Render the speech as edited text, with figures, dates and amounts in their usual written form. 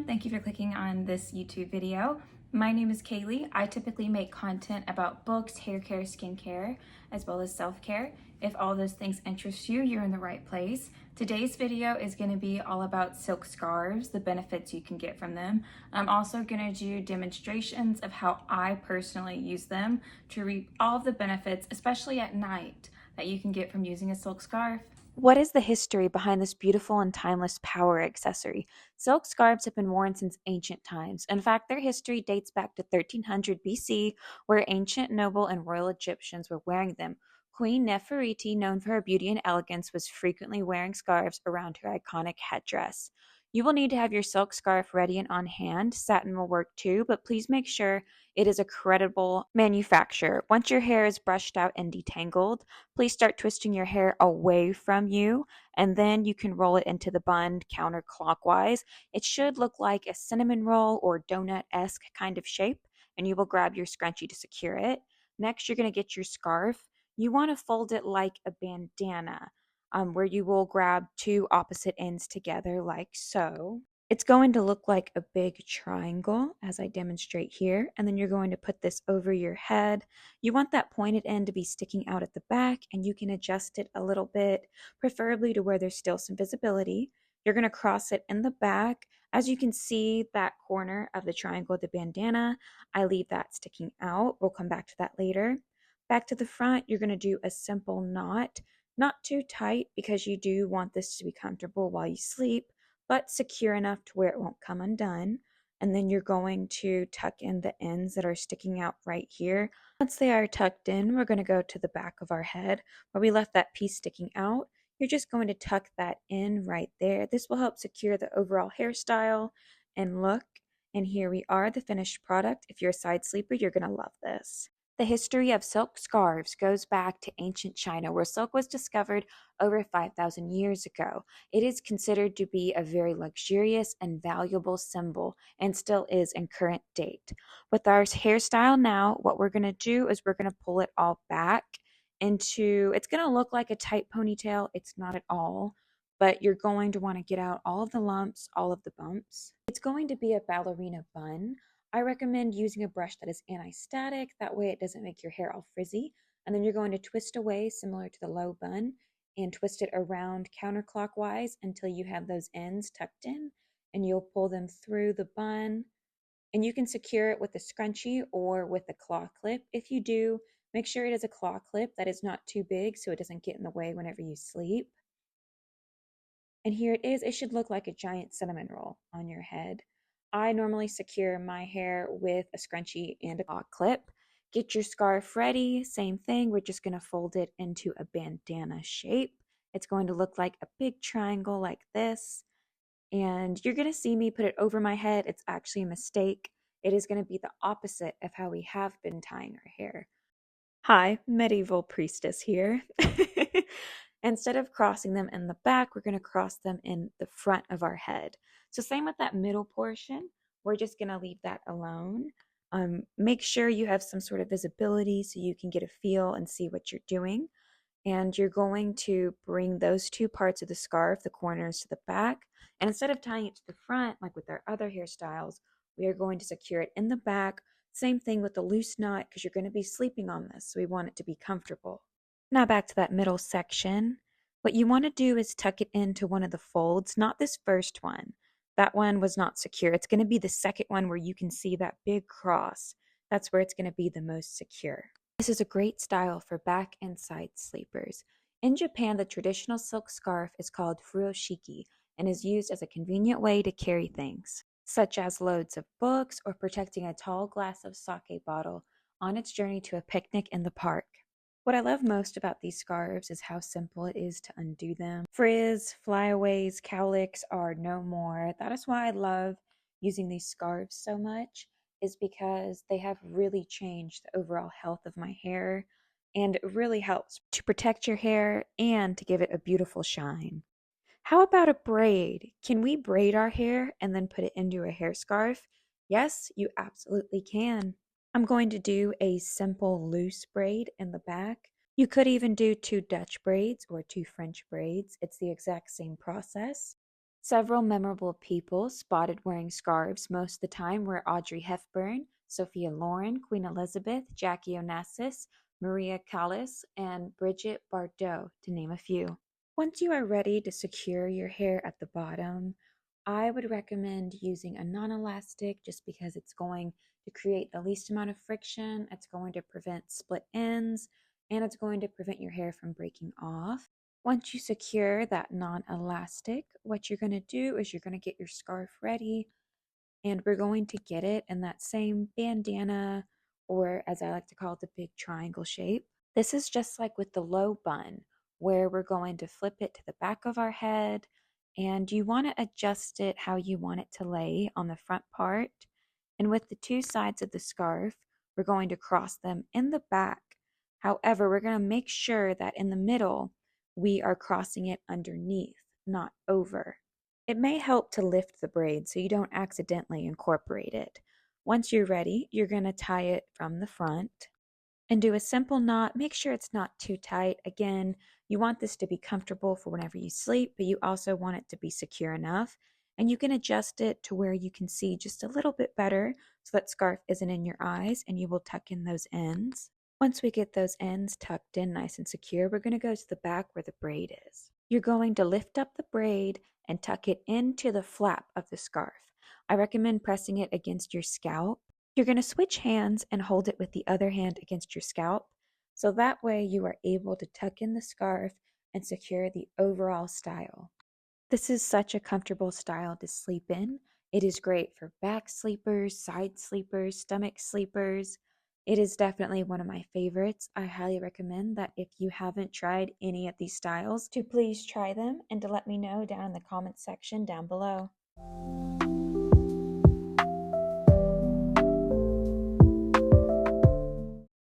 Thank you for clicking on this YouTube video. My name is Kaylee. I typically make content about books, hair care, skincare, as well as self-care. If all those things interest you, you're in the right place. Today's video is going to be all about silk scarves, the benefits you can get from them. I'm also going to do demonstrations of how I personally use them to reap all of the benefits, especially at night, that you can get from using a silk scarf. What is the history behind this beautiful and timeless power accessory? Silk scarves have been worn since ancient times. In fact, their history dates back to 1300 BC, where ancient noble and royal Egyptians were wearing them. Queen Nefertiti, known for her beauty and elegance, was frequently wearing scarves around her iconic headdress. You will need to have your silk scarf ready and on hand. Satin will work too, but please make sure it is a credible manufacturer. Once your hair is brushed out and detangled, please start twisting your hair away from you, and then you can roll it into the bun counterclockwise. It should look like a cinnamon roll or donut-esque kind of shape, and you will grab your scrunchie to secure it. Next, you're going to get your scarf. You want to fold it like a bandana, where you will grab two opposite ends together like so. It's going to look like a big triangle as I demonstrate here, and then you're going to put this over your head. You want that pointed end to be sticking out at the back, and you can adjust it a little bit, preferably to where there's still some visibility. You're going to cross it in the back. As you can see, that corner of the triangle of the bandana, I leave that sticking out. We'll come back to that later. Back to the front, you're going to do a simple knot. Not too tight because you do want this to be comfortable while you sleep, but secure enough to where it won't come undone. And then you're going to tuck in the ends that are sticking out right here. Once they are tucked in, we're going to go to the back of our head where we left that piece sticking out. You're just going to tuck that in right there. This will help secure the overall hairstyle and look. And here we are, the finished product. If you're a side sleeper, you're going to love this. The history of silk scarves goes back to ancient China, where silk was discovered over 5,000 years ago. It is considered to be a very luxurious and valuable symbol, and still is in current date. With our hairstyle now, what we're going to do is we're going to pull it all back into, it's going to look like a tight ponytail. It's not at all, but you're going to want to get out all of the lumps, all of the bumps. It's going to be a ballerina bun. I recommend using a brush that is anti-static. That way it doesn't make your hair all frizzy. And then you're going to twist away similar to the low bun and twist it around counterclockwise until you have those ends tucked in, and you'll pull them through the bun. And you can secure it with a scrunchie or with a claw clip. If you do, make sure it is a claw clip that is not too big so it doesn't get in the way whenever you sleep. And here it is. It should look like a giant cinnamon roll on your head. I normally secure my hair with a scrunchie and a claw clip. Get your scarf ready. Same thing. We're just going to fold it into a bandana shape. It's going to look like a big triangle like this. And you're going to see me put it over my head. It's actually a mistake. It is going to be the opposite of how we have been tying our hair. Hi, medieval priestess here. Instead of crossing them in the back, we're going to cross them in the front of our head. So same with that middle portion. We're just going to leave that alone. Make sure you have some sort of visibility so you can get a feel and see what you're doing. And you're going to bring those two parts of the scarf, the corners, to the back. And instead of tying it to the front, like with our other hairstyles, we are going to secure it in the back. Same thing with the loose knot because you're going to be sleeping on this, so we want it to be comfortable. Now back to that middle section. What you want to do is tuck it into one of the folds, not this first one. That one was not secure. It's going to be the second one where you can see that big cross. That's where it's going to be the most secure. This is a great style for back and side sleepers. In Japan, the traditional silk scarf is called furoshiki and is used as a convenient way to carry things, such as loads of books or protecting a tall glass of sake bottle on its journey to a picnic in the park. What I love most about these scarves is how simple it is to undo them. Frizz, flyaways, cowlicks are no more. That is why I love using these scarves so much, is because they have really changed the overall health of my hair, and it really helps to protect your hair and to give it a beautiful shine. How about a braid? Can we braid our hair and then put it into a hair scarf? Yes, you absolutely can. I'm going to do a simple loose braid in the back. You could even do two Dutch braids or two French braids. It's the exact same process. Several memorable people spotted wearing scarves most of the time were Audrey Hepburn, Sophia Loren, Queen Elizabeth, Jackie Onassis, Maria Callas, and Bridget Bardot, to name a few. Once you are ready to secure your hair at the bottom, I would recommend using a non-elastic just because it's going to create the least amount of friction, it's going to prevent split ends, and it's going to prevent your hair from breaking off. Once you secure that non-elastic, what you're going to do is you're going to get your scarf ready, and we're going to get it in that same bandana, or as I like to call it, the big triangle shape. This is just like with the low bun, where we're going to flip it to the back of our head, and you want to adjust it how you want it to lay on the front part. And with the two sides of the scarf, we're going to cross them in the back. However, we're going to make sure that in the middle, we are crossing it underneath, not over. It may help to lift the braid so you don't accidentally incorporate it. Once you're ready, you're going to tie it from the front and do a simple knot. Make sure it's not too tight. Again, you want this to be comfortable for whenever you sleep, but you also want it to be secure enough. And you can adjust it to where you can see just a little bit better so that scarf isn't in your eyes, and you will tuck in those ends. Once we get those ends tucked in nice and secure, we're going to go to the back where the braid is. You're going to lift up the braid and tuck it into the flap of the scarf. I recommend pressing it against your scalp. You're going to switch hands and hold it with the other hand against your scalp, so that way you are able to tuck in the scarf and secure the overall style. This is such a comfortable style to sleep in. It is great for back sleepers, side sleepers, stomach sleepers. It is definitely one of my favorites. I highly recommend that if you haven't tried any of these styles, to please try them and to let me know down in the comments section down below.